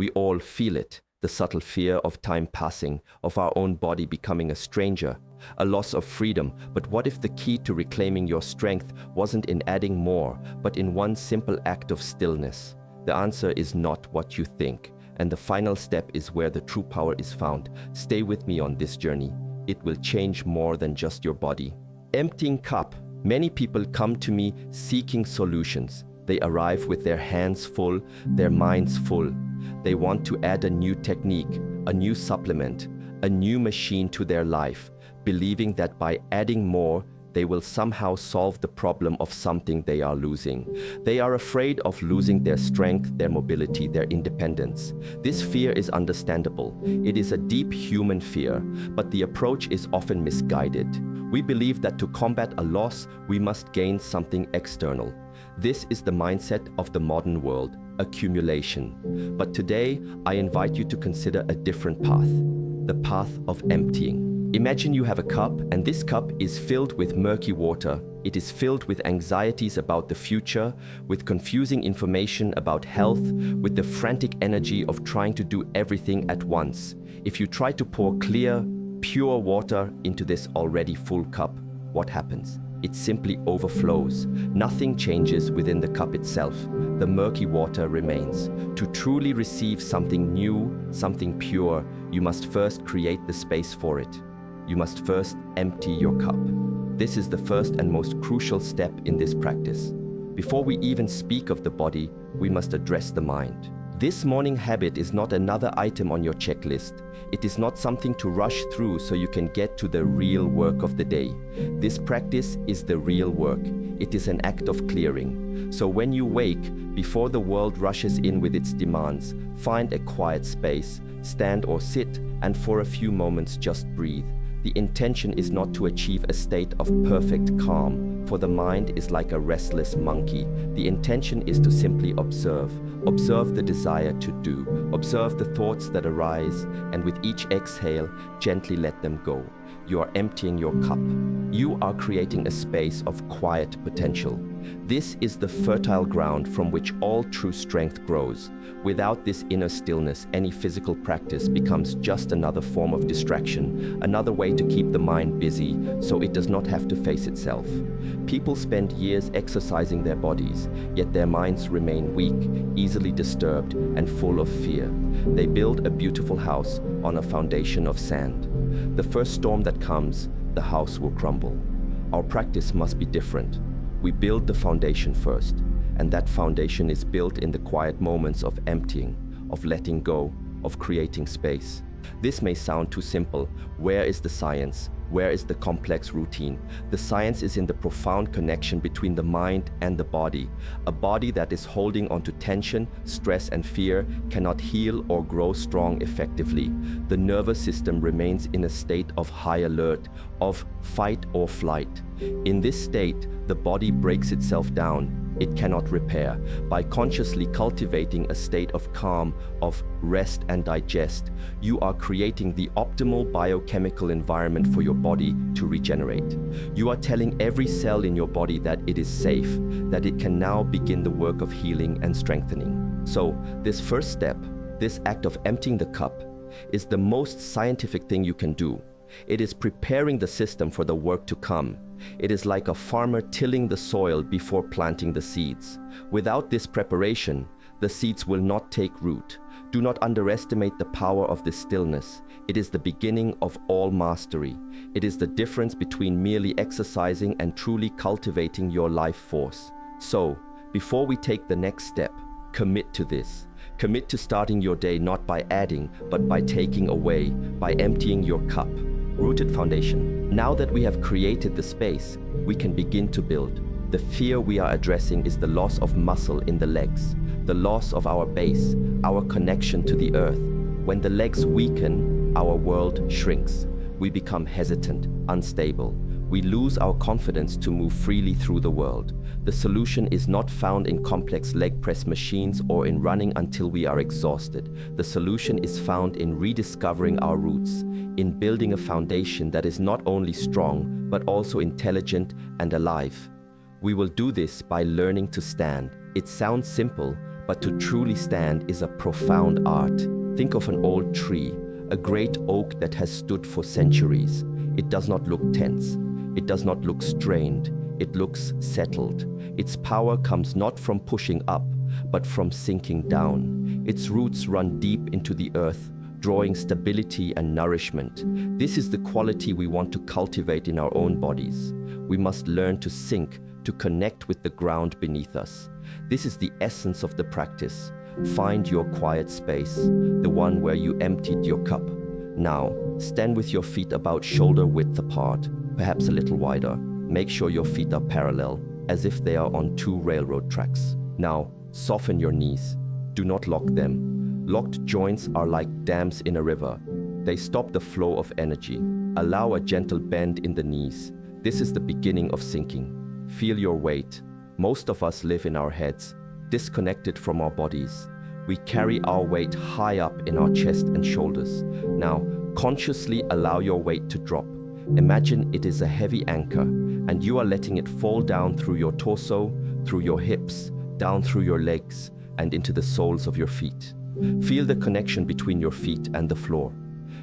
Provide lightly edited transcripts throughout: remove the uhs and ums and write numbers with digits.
We all feel it, the subtle fear of time passing, of our own body becoming a stranger, a loss of freedom. But what if the key to reclaiming your strength wasn't in adding more, but in one simple act of stillness? The answer is not what you think, and the final step is where the true power is found. Stay with me on this journey. It will change more than just your body. Emptying cup. Many people come to me seeking solutions. They arrive with their hands full, their minds full. They want to add a new technique, a new supplement, a new machine to their life, believing that by adding more, they will somehow solve the problem of something they are losing. They are afraid of losing their strength, their mobility, their independence. This fear is understandable. It is a deep human fear, but the approach is often misguided. We believe that to combat a loss, we must gain something external. This is the mindset of the modern world, accumulation. But today, I invite you to consider a different path, the path of emptying. Imagine you have a cup, and this cup is filled with murky water. It is filled with anxieties about the future, with confusing information about health, with the frantic energy of trying to do everything at once. If you try to pour clear, pure water into this already full cup, what happens? It simply overflows. Nothing changes within the cup itself. The murky water remains. To truly receive something new, something pure, you must first create the space for it. You must first empty your cup. This is the first and most crucial step in this practice. Before we even speak of the body, we must address the mind. This morning habit is not another item on your checklist. It is not something to rush through so you can get to the real work of the day. This practice is the real work. It is an act of clearing. So when you wake, before the world rushes in with its demands, find a quiet space, stand or sit, and for a few moments just breathe. The intention is not to achieve a state of perfect calm, for the mind is like a restless monkey. The intention is to simply observe. Observe the desire to do. Observe the thoughts that arise, and with each exhale, gently let them go. You are emptying your cup. You are creating a space of quiet potential. This is the fertile ground from which all true strength grows. Without this inner stillness, any physical practice becomes just another form of distraction, another way to keep the mind busy so it does not have to face itself. People spend years exercising their bodies, yet their minds remain weak, easily disturbed, and full of fear. They build a beautiful house on a foundation of sand. The first storm that comes, the house will crumble. Our practice must be different. We build the foundation first, and that foundation is built in the quiet moments of emptying, of letting go, of creating space. This may sound too simple. Where is the science? Where is the complex routine? The science is in the profound connection between the mind and the body. A body that is holding onto tension, stress, and fear cannot heal or grow strong effectively. The nervous system remains in a state of high alert, of fight or flight. In this state, the body breaks itself down. It cannot repair. By consciously cultivating a state of calm, of rest and digest, you are creating the optimal biochemical environment for your body to regenerate. You are telling every cell in your body that it is safe, that it can now begin the work of healing and strengthening. So, this first step, this act of emptying the cup, is the most scientific thing you can do. It is preparing the system for the work to come. It is like a farmer tilling the soil before planting the seeds. Without this preparation, the seeds will not take root. Do not underestimate the power of this stillness. It is the beginning of all mastery. It is the difference between merely exercising and truly cultivating your life force. So, before we take the next step, commit to this. Commit to starting your day not by adding, but by taking away, by emptying your cup. Rooted foundation. Now that we have created the space, we can begin to build. The fear we are addressing is the loss of muscle in the legs, the loss of our base, our connection to the earth. When the legs weaken, our world shrinks. We become hesitant, unstable. We lose our confidence to move freely through the world. The solution is not found in complex leg press machines or in running until we are exhausted. The solution is found in rediscovering our roots, in building a foundation that is not only strong, but also intelligent and alive. We will do this by learning to stand. It sounds simple, but to truly stand is a profound art. Think of an old tree, a great oak that has stood for centuries. It does not look tense. It does not look strained. It looks settled. Its power comes not from pushing up, but from sinking down. Its roots run deep into the earth, drawing stability and nourishment. This is the quality we want to cultivate in our own bodies. We must learn to sink, to connect with the ground beneath us. This is the essence of the practice. Find your quiet space, the one where you emptied your cup. Now, stand with your feet about shoulder width apart, perhaps a little wider. Make sure your feet are parallel, as if they are on two railroad tracks. Now, soften your knees. Do not lock them. Locked joints are like dams in a river. They stop the flow of energy. Allow a gentle bend in the knees. This is the beginning of sinking. Feel your weight. Most of us live in our heads, disconnected from our bodies. We carry our weight high up in our chest and shoulders. Now, consciously allow your weight to drop. Imagine it is a heavy anchor, and you are letting it fall down through your torso, through your hips, down through your legs, and into the soles of your feet. Feel the connection between your feet and the floor.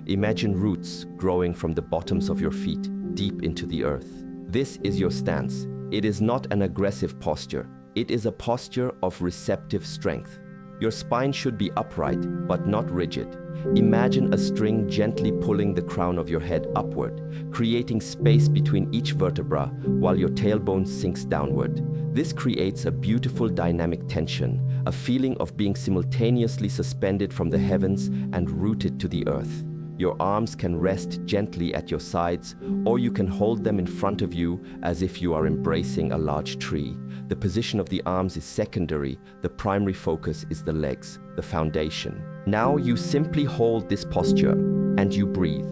Imagine roots growing from the bottoms of your feet deep into the earth. This is your stance. It is not an aggressive posture. It is a posture of receptive strength. Your spine should be upright, but not rigid. Imagine a string gently pulling the crown of your head upward, creating space between each vertebra while your tailbone sinks downward. This creates a beautiful dynamic tension, a feeling of being simultaneously suspended from the heavens and rooted to the earth. Your arms can rest gently at your sides, or you can hold them in front of you as if you are embracing a large tree. The position of the arms is secondary. The primary focus is the legs, the foundation. Now you simply hold this posture and you breathe.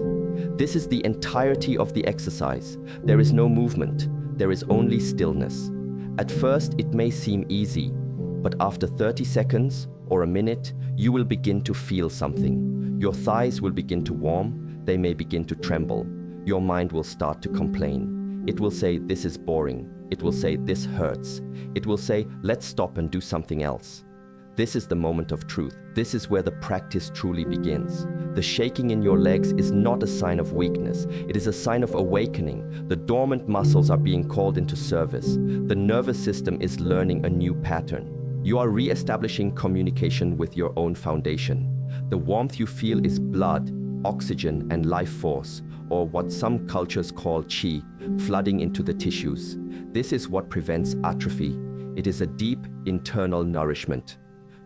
This is the entirety of the exercise. There is no movement. There is only stillness. At first, it may seem easy, but after 30 seconds or a minute, you will begin to feel something. Your thighs will begin to warm. They may begin to tremble. Your mind will start to complain. It will say, "This is boring." It will say, "This hurts." It will say, "Let's stop and do something else." This is the moment of truth. This is where the practice truly begins. The shaking in your legs is not a sign of weakness. It is a sign of awakening. The dormant muscles are being called into service. The nervous system is learning a new pattern. You are re-establishing communication with your own foundation. The warmth you feel is blood, oxygen, and life force, or what some cultures call chi, flooding into the tissues. This is what prevents atrophy. It is a deep internal nourishment.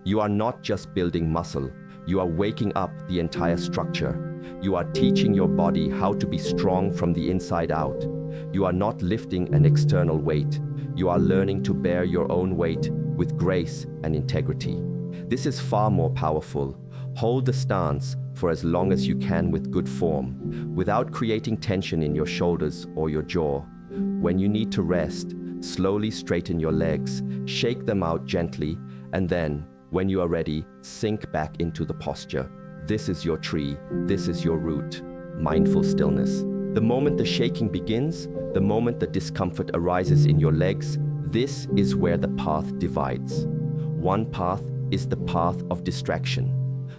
You are not just building muscle. You are waking up the entire structure. You are teaching your body how to be strong from the inside out. You are not lifting an external weight. You are learning to bear your own weight with grace and integrity. This is far more powerful. Hold the stance for as long as you can with good form, without creating tension in your shoulders or your jaw. When you need to rest, slowly straighten your legs, shake them out gently, and then, when you are ready, sink back into the posture. This is your tree. This is your root. Mindful stillness. The moment the shaking begins, the moment the discomfort arises in your legs, this is where the path divides. One path is the path of distraction.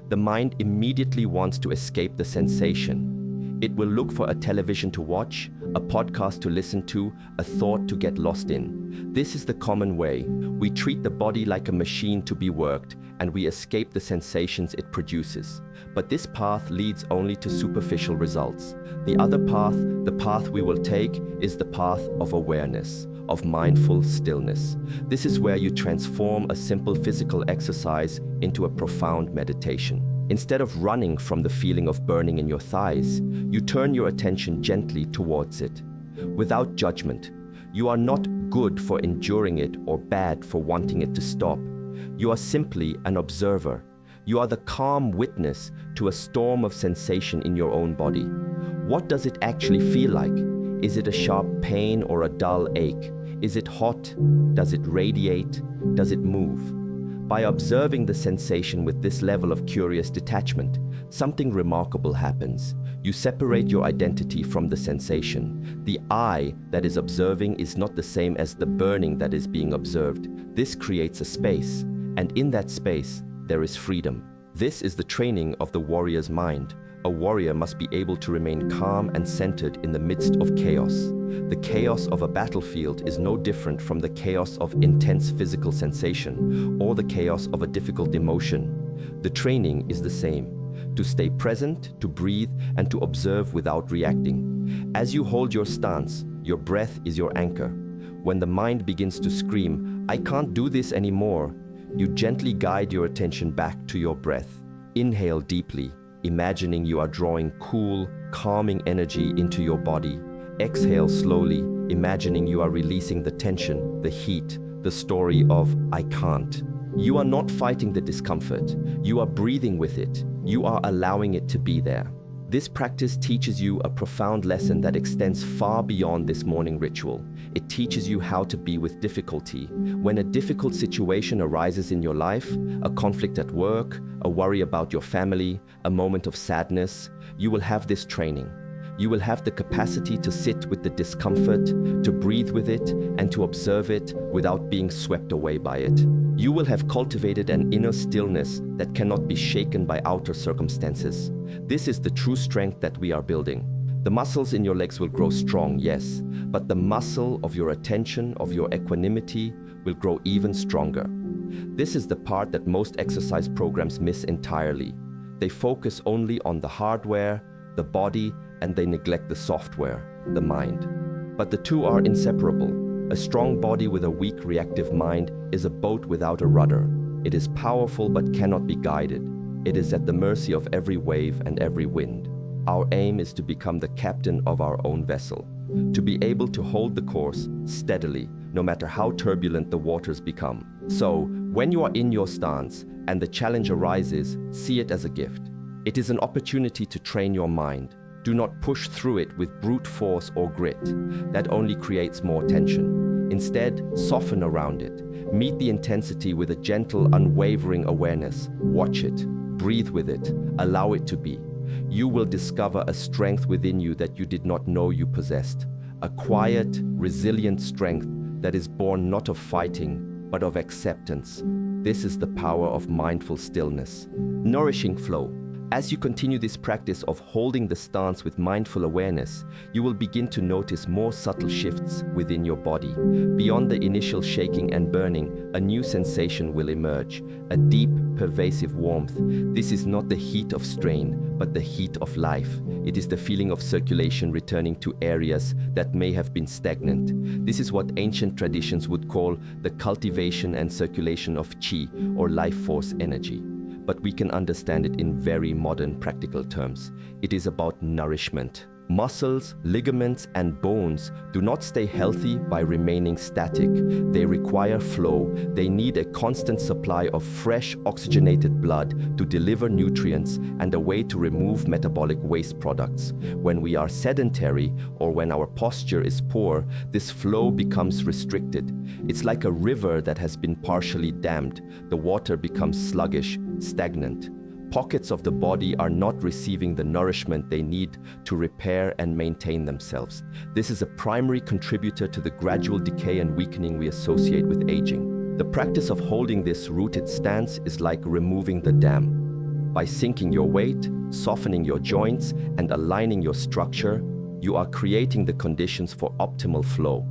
The mind immediately wants to escape the sensation. It will look for a television to watch, a podcast to listen to, a thought to get lost in. This is the common way. We treat the body like a machine to be worked, and we escape the sensations it produces. But this path leads only to superficial results. The other path, the path we will take, is the path of awareness, of mindful stillness. This is where you transform a simple physical exercise into a profound meditation. Instead of running from the feeling of burning in your thighs, you turn your attention gently towards it. Without judgment, you are not good for enduring it or bad for wanting it to stop. You are simply an observer. You are the calm witness to a storm of sensation in your own body. What does it actually feel like? Is it a sharp pain or a dull ache? Is it hot? Does it radiate? Does it move? By observing the sensation with this level of curious detachment, something remarkable happens. You separate your identity from the sensation. The I that is observing is not the same as the burning that is being observed. This creates a space, And in that space, there is freedom. This is the training of the warrior's mind. A warrior must be able to remain calm and centered in the midst of chaos. The chaos of a battlefield is no different from the chaos of intense physical sensation or the chaos of a difficult emotion. The training is the same: to stay present, to breathe, and to observe without reacting. As you hold your stance, your breath is your anchor. When the mind begins to scream, "I can't do this anymore," you gently guide your attention back to your breath. Inhale deeply, imagining you are drawing cool, calming energy into your body. Exhale slowly, imagining you are releasing the tension, the heat, the story of "I can't." You are not fighting the discomfort. You are breathing with it. You are allowing it to be there. This practice teaches you a profound lesson that extends far beyond this morning ritual. It teaches you how to be with difficulty. When a difficult situation arises in your life, a conflict at work, a worry about your family, a moment of sadness, you will have this training. You will have the capacity to sit with the discomfort, to breathe with it, and to observe it without being swept away by it. You will have cultivated an inner stillness that cannot be shaken by outer circumstances. This is the true strength that we are building. The muscles in your legs will grow strong, yes, but the muscle of your attention, of your equanimity, will grow even stronger. This is the part that most exercise programs miss entirely. They focus only on the hardware, the body, and they neglect the software, the mind. But the two are inseparable. A strong body with a weak reactive mind is a boat without a rudder. It is powerful but cannot be guided. It is at the mercy of every wave and every wind. Our aim is to become the captain of our own vessel, to be able to hold the course steadily, no matter how turbulent the waters become. So, when you are in your stance and the challenge arises, see it as a gift. It is an opportunity to train your mind. Do not push through it with brute force or grit. That only creates more tension. Instead, soften around it. Meet the intensity with a gentle, unwavering awareness. Watch it. Breathe with it. Allow it to be. You will discover a strength within you that you did not know you possessed. A quiet, resilient strength that is born not of fighting, but of acceptance. This is the power of mindful stillness. Nourishing flow. As you continue this practice of holding the stance with mindful awareness, you will begin to notice more subtle shifts within your body. Beyond the initial shaking and burning, a new sensation will emerge, a deep, pervasive warmth. This is not the heat of strain, but the heat of life. It is the feeling of circulation returning to areas that may have been stagnant. This is what ancient traditions would call the cultivation and circulation of chi, or life force energy. But we can understand it in very modern practical terms. It is about nourishment. Muscles, ligaments, and bones do not stay healthy by remaining static. They require flow. They need a constant supply of fresh, oxygenated blood to deliver nutrients and a way to remove metabolic waste products. When we are sedentary or when our posture is poor, this flow becomes restricted. It's like a river that has been partially dammed. The water becomes sluggish, stagnant. Pockets of the body are not receiving the nourishment they need to repair and maintain themselves. This is a primary contributor to the gradual decay and weakening we associate with aging. The practice of holding this rooted stance is like removing the dam. By sinking your weight, softening your joints, and aligning your structure, you are creating the conditions for optimal flow.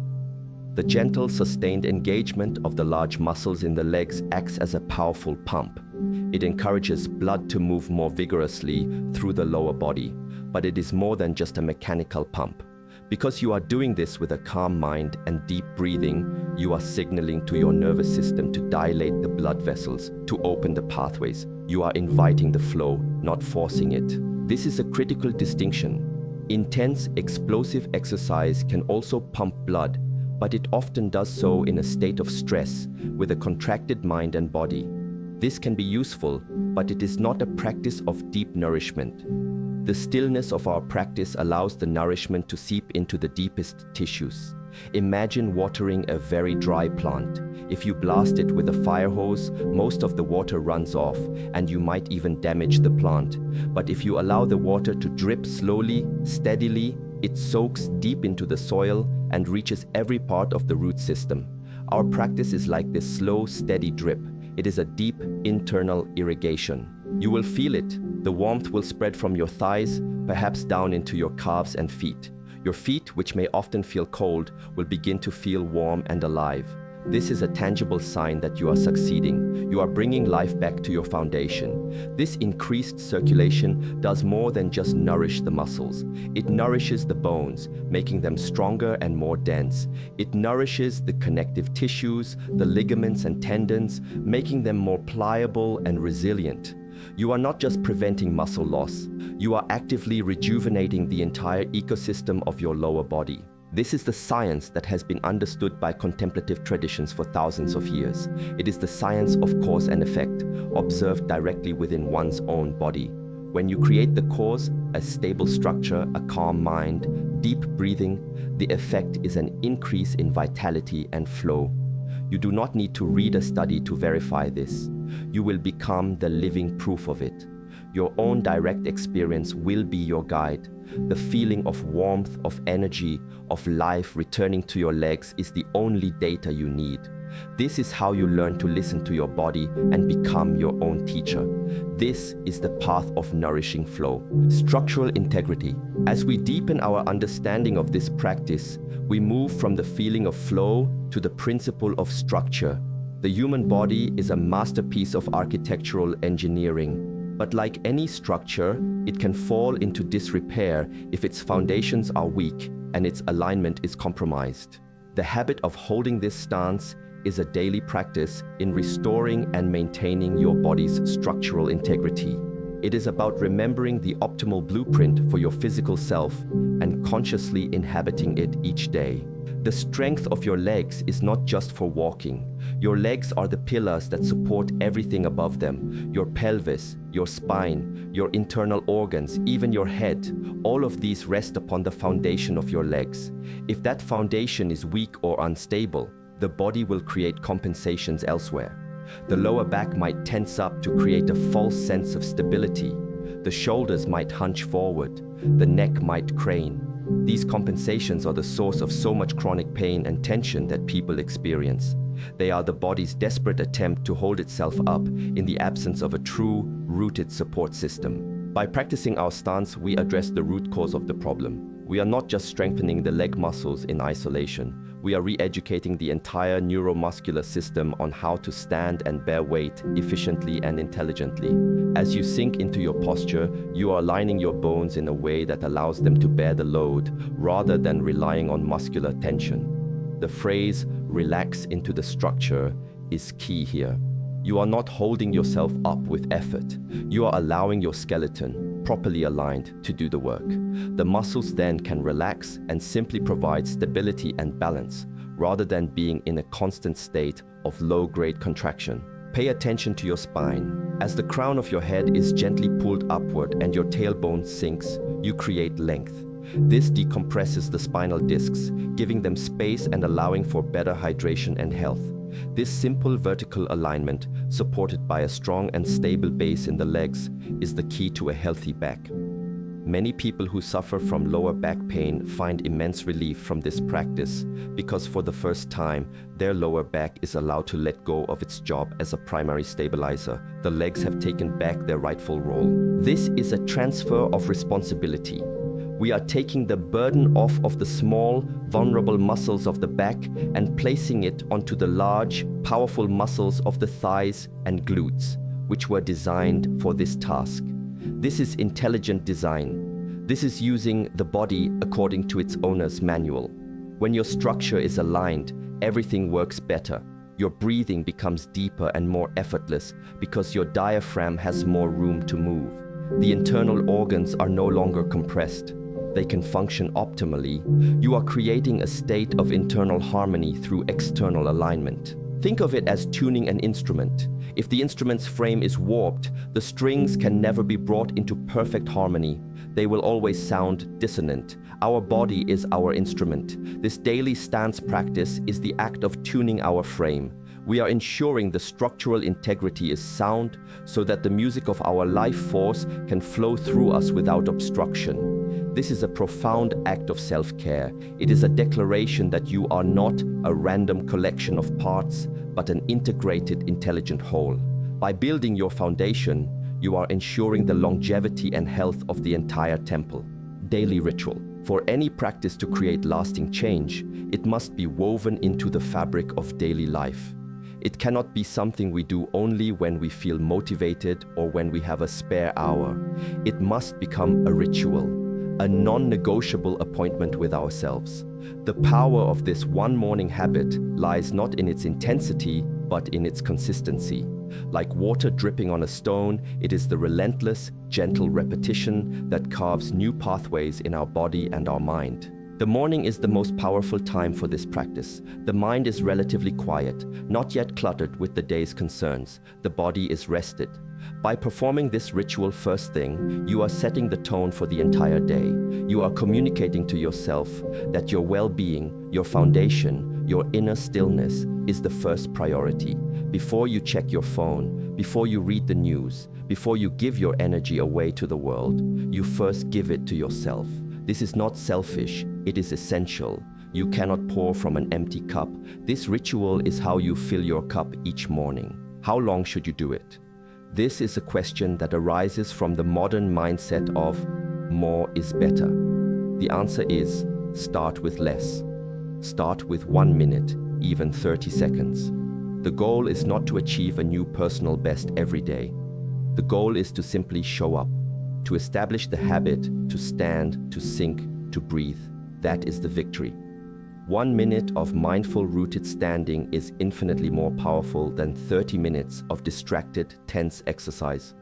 The gentle, sustained engagement of the large muscles in the legs acts as a powerful pump. It encourages blood to move more vigorously through the lower body, but it is more than just a mechanical pump. Because you are doing this with a calm mind and deep breathing, you are signaling to your nervous system to dilate the blood vessels, to open the pathways. You are inviting the flow, not forcing it. This is a critical distinction. Intense, explosive exercise can also pump blood, but it often does so in a state of stress, with a contracted mind and body. This can be useful, but it is not a practice of deep nourishment. The stillness of our practice allows the nourishment to seep into the deepest tissues. Imagine watering a very dry plant. If you blast it with a fire hose, most of the water runs off, and you might even damage the plant. But if you allow the water to drip slowly, steadily, it soaks deep into the soil and reaches every part of the root system. Our practice is like this slow, steady drip. It is a deep internal irrigation. You will feel it. The warmth will spread from your thighs, perhaps down into your calves and feet. Your feet, which may often feel cold, will begin to feel warm and alive. This is a tangible sign that you are succeeding. You are bringing life back to your foundation. This increased circulation does more than just nourish the muscles. It nourishes the bones, making them stronger and more dense. It nourishes the connective tissues, the ligaments and tendons, making them more pliable and resilient. You are not just preventing muscle loss, you are actively rejuvenating the entire ecosystem of your lower body. This is the science that has been understood by contemplative traditions for thousands of years. It is the science of cause and effect, observed directly within one's own body. When you create the cause, a stable structure, a calm mind, deep breathing, the effect is an increase in vitality and flow. You do not need to read a study to verify this. You will become the living proof of it. Your own direct experience will be your guide. The feeling of warmth, of energy, of life returning to your legs is the only data you need. This is how you learn to listen to your body and become your own teacher. This is the path of nourishing flow. Structural integrity. As we deepen our understanding of this practice, we move from the feeling of flow to the principle of structure. The human body is a masterpiece of architectural engineering. But like any structure, it can fall into disrepair if its foundations are weak and its alignment is compromised. The habit of holding this stance is a daily practice in restoring and maintaining your body's structural integrity. It is about remembering the optimal blueprint for your physical self and consciously inhabiting it each day. The strength of your legs is not just for walking. Your legs are the pillars that support everything above them. Your pelvis, your spine, your internal organs, even your head, all of these rest upon the foundation of your legs. If that foundation is weak or unstable, the body will create compensations elsewhere. The lower back might tense up to create a false sense of stability. The shoulders might hunch forward. The neck might crane. These compensations are the source of so much chronic pain and tension that people experience. They are the body's desperate attempt to hold itself up in the absence of a true, rooted support system. By practicing our stance, we address the root cause of the problem. We are not just strengthening the leg muscles in isolation. We are re-educating the entire neuromuscular system on how to stand and bear weight efficiently and intelligently. As you sink into your posture, you are aligning your bones in a way that allows them to bear the load rather than relying on muscular tension. The phrase, "relax into the structure," is key here. You are not holding yourself up with effort. You are allowing your skeleton, properly aligned, to do the work. The muscles then can relax and simply provide stability and balance, rather than being in a constant state of low-grade contraction. Pay attention to your spine. As the crown of your head is gently pulled upward and your tailbone sinks, you create length. This decompresses the spinal discs, giving them space and allowing for better hydration and health. This simple vertical alignment, supported by a strong and stable base in the legs, is the key to a healthy back. Many people who suffer from lower back pain find immense relief from this practice because for the first time, their lower back is allowed to let go of its job as a primary stabilizer. The legs have taken back their rightful role. This is a transfer of responsibility. We are taking the burden off of the small, vulnerable muscles of the back and placing it onto the large, powerful muscles of the thighs and glutes, which were designed for this task. This is intelligent design. This is using the body according to its owner's manual. When your structure is aligned, everything works better. Your breathing becomes deeper and more effortless because your diaphragm has more room to move. The internal organs are no longer compressed. They can function optimally. You are creating a state of internal harmony through external alignment. Think of it as tuning an instrument. If the instrument's frame is warped, the strings can never be brought into perfect harmony. They will always sound dissonant. Our body is our instrument. This daily stance practice is the act of tuning our frame. We are ensuring the structural integrity is sound so that the music of our life force can flow through us without obstruction. This is a profound act of self-care. It is a declaration that you are not a random collection of parts, but an integrated, intelligent whole. By building your foundation, you are ensuring the longevity and health of the entire temple. Daily ritual. For any practice to create lasting change, it must be woven into the fabric of daily life. It cannot be something we do only when we feel motivated or when we have a spare hour. It must become a ritual, a non-negotiable appointment with ourselves. The power of this one morning habit lies not in its intensity, but in its consistency. Like water dripping on a stone, it is the relentless, gentle repetition that carves new pathways in our body and our mind. The morning is the most powerful time for this practice. The mind is relatively quiet, not yet cluttered with the day's concerns. The body is rested. By performing this ritual first thing, you are setting the tone for the entire day. You are communicating to yourself that your well-being, your foundation, your inner stillness is the first priority. Before you check your phone, before you read the news, before you give your energy away to the world, you first give it to yourself. This is not selfish, it is essential. You cannot pour from an empty cup. This ritual is how you fill your cup each morning. How long should you do it? This is a question that arises from the modern mindset of more is better. The answer is start with less. Start with 1 minute, even 30 seconds. The goal is not to achieve a new personal best every day. The goal is to simply show up, to establish the habit, to stand, to sink, to breathe. That is the victory. 1 minute of mindful rooted standing is infinitely more powerful than 30 minutes of distracted, tense exercise.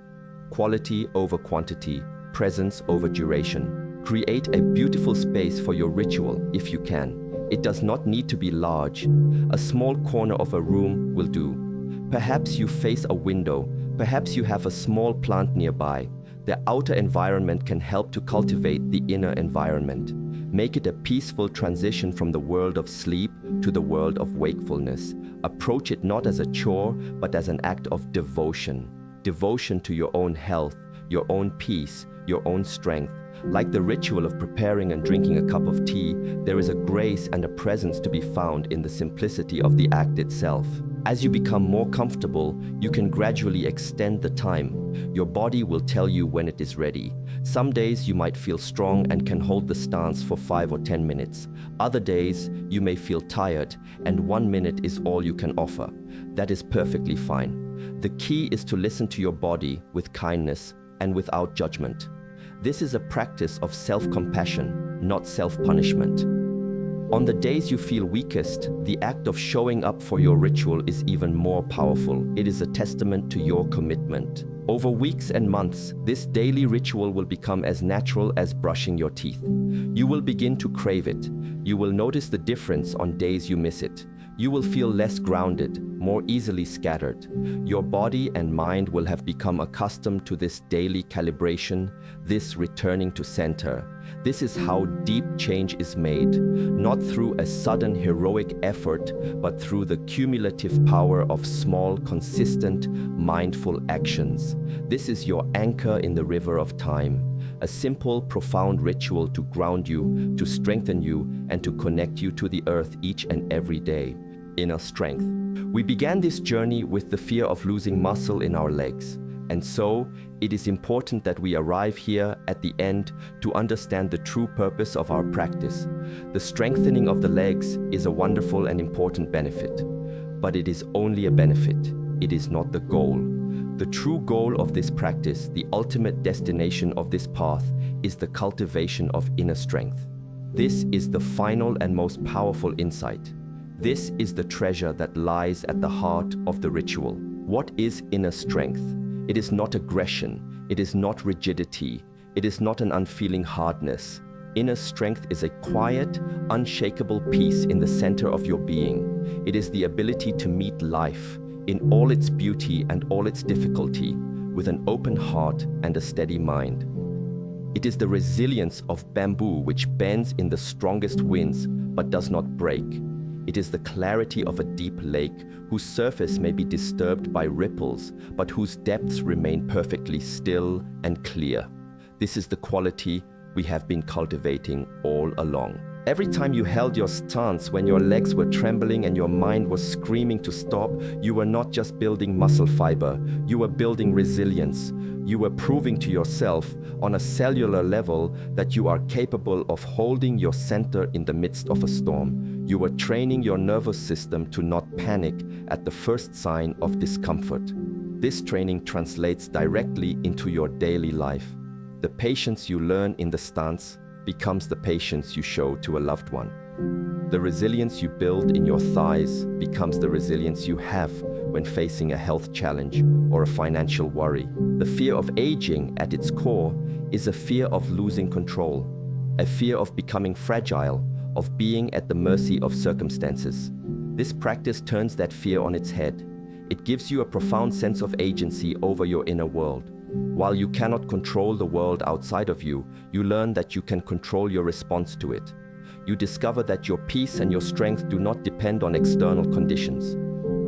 Quality over quantity, presence over duration. Create a beautiful space for your ritual if you can. It does not need to be large. A small corner of a room will do. Perhaps you face a window. Perhaps you have a small plant nearby. The outer environment can help to cultivate the inner environment. Make it a peaceful transition from the world of sleep to the world of wakefulness. Approach it not as a chore, but as an act of devotion. Devotion to your own health, your own peace, your own strength. Like the ritual of preparing and drinking a cup of tea, there is a grace and a presence to be found in the simplicity of the act itself. As you become more comfortable, you can gradually extend the time. Your body will tell you when it is ready. Some days you might feel strong and can hold the stance for 5 or 10 minutes. Other days you may feel tired and 1 minute is all you can offer. That is perfectly fine. The key is to listen to your body with kindness and without judgment. This is a practice of self-compassion, not self-punishment. On the days you feel weakest, the act of showing up for your ritual is even more powerful. It is a testament to your commitment. Over weeks and months, this daily ritual will become as natural as brushing your teeth. You will begin to crave it. You will notice the difference on days you miss it. You will feel less grounded, more easily scattered. Your body and mind will have become accustomed to this daily calibration, this returning to center. This is how deep change is made, not through a sudden heroic effort, but through the cumulative power of small, consistent, mindful actions. This is your anchor in the river of time. A simple, profound ritual to ground you, to strengthen you, and to connect you to the earth each and every day. Inner strength. We began this journey with the fear of losing muscle in our legs. And so, it is important that we arrive here at the end to understand the true purpose of our practice. The strengthening of the legs is a wonderful and important benefit. But it is only a benefit. It is not the goal. The true goal of this practice, the ultimate destination of this path, is the cultivation of inner strength. This is the final and most powerful insight. This is the treasure that lies at the heart of the ritual. What is inner strength? It is not aggression. It is not rigidity. It is not an unfeeling hardness. Inner strength is a quiet, unshakable peace in the center of your being. It is the ability to meet life in all its beauty and all its difficulty with an open heart and a steady mind. It is the resilience of bamboo which bends in the strongest winds but does not break. It is the clarity of a deep lake whose surface may be disturbed by ripples, but whose depths remain perfectly still and clear. This is the quality we have been cultivating all along. Every time you held your stance when your legs were trembling and your mind was screaming to stop, you were not just building muscle fiber, you were building resilience. You were proving to yourself on a cellular level that you are capable of holding your center in the midst of a storm. You were training your nervous system to not panic at the first sign of discomfort. This training translates directly into your daily life. The patience you learn in the stance becomes the patience you show to a loved one. The resilience you build in your thighs becomes the resilience you have when facing a health challenge or a financial worry. The fear of aging at its core is a fear of losing control, a fear of becoming fragile, of being at the mercy of circumstances. This practice turns that fear on its head. It gives you a profound sense of agency over your inner world. While you cannot control the world outside of you, you learn that you can control your response to it. You discover that your peace and your strength do not depend on external conditions.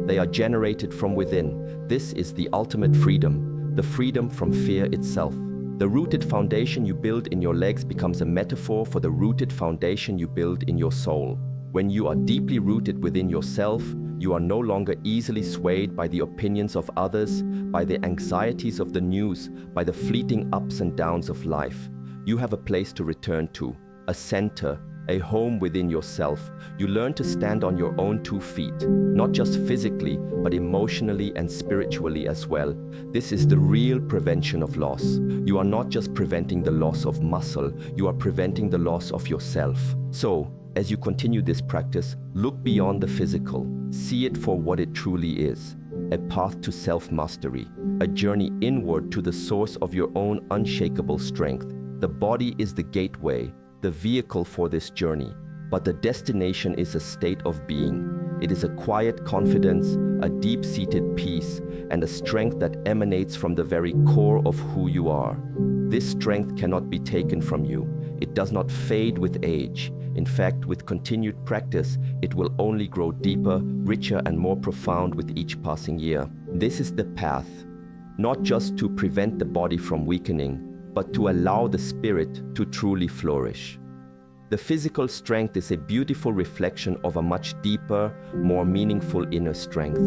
They are generated from within. This is the ultimate freedom, the freedom from fear itself. The rooted foundation you build in your legs becomes a metaphor for the rooted foundation you build in your soul. When you are deeply rooted within yourself, you are no longer easily swayed by the opinions of others, by the anxieties of the news, by the fleeting ups and downs of life. You have a place to return to, a center, a home within yourself. You learn to stand on your own 2 feet, not just physically, but emotionally and spiritually as well. This is the real prevention of loss. You are not just preventing the loss of muscle, you are preventing the loss of yourself. So, as you continue this practice, look beyond the physical. See it for what it truly is, a path to self-mastery, a journey inward to the source of your own unshakable strength. The body is the gateway, the vehicle for this journey, but the destination is a state of being. It is a quiet confidence, a deep-seated peace, and a strength that emanates from the very core of who you are. This strength cannot be taken from you. It does not fade with age. In fact, with continued practice, it will only grow deeper, richer, and more profound with each passing year. This is the path, not just to prevent the body from weakening, but to allow the spirit to truly flourish. The physical strength is a beautiful reflection of a much deeper, more meaningful inner strength.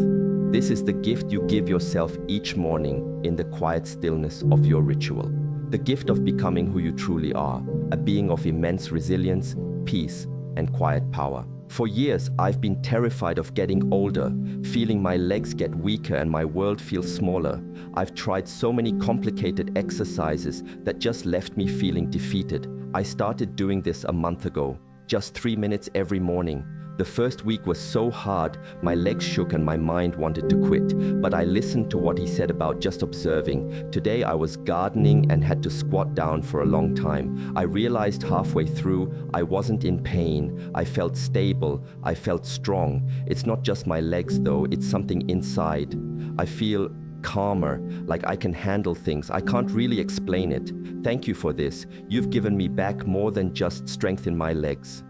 This is the gift you give yourself each morning in the quiet stillness of your ritual. The gift of becoming who you truly are, a being of immense resilience, peace, and quiet power. For years, I've been terrified of getting older, feeling my legs get weaker and my world feels smaller. I've tried so many complicated exercises that just left me feeling defeated. I started doing this a month ago, just 3 minutes every morning. The first week was so hard, my legs shook and my mind wanted to quit, but I listened to what he said about just observing. Today I was gardening and had to squat down for a long time. I realized halfway through I wasn't in pain. I felt stable, I felt strong. It's not just my legs though, it's something inside. I feel calmer, like I can handle things. I can't really explain it. Thank you for this. You've given me back more than just strength in my legs.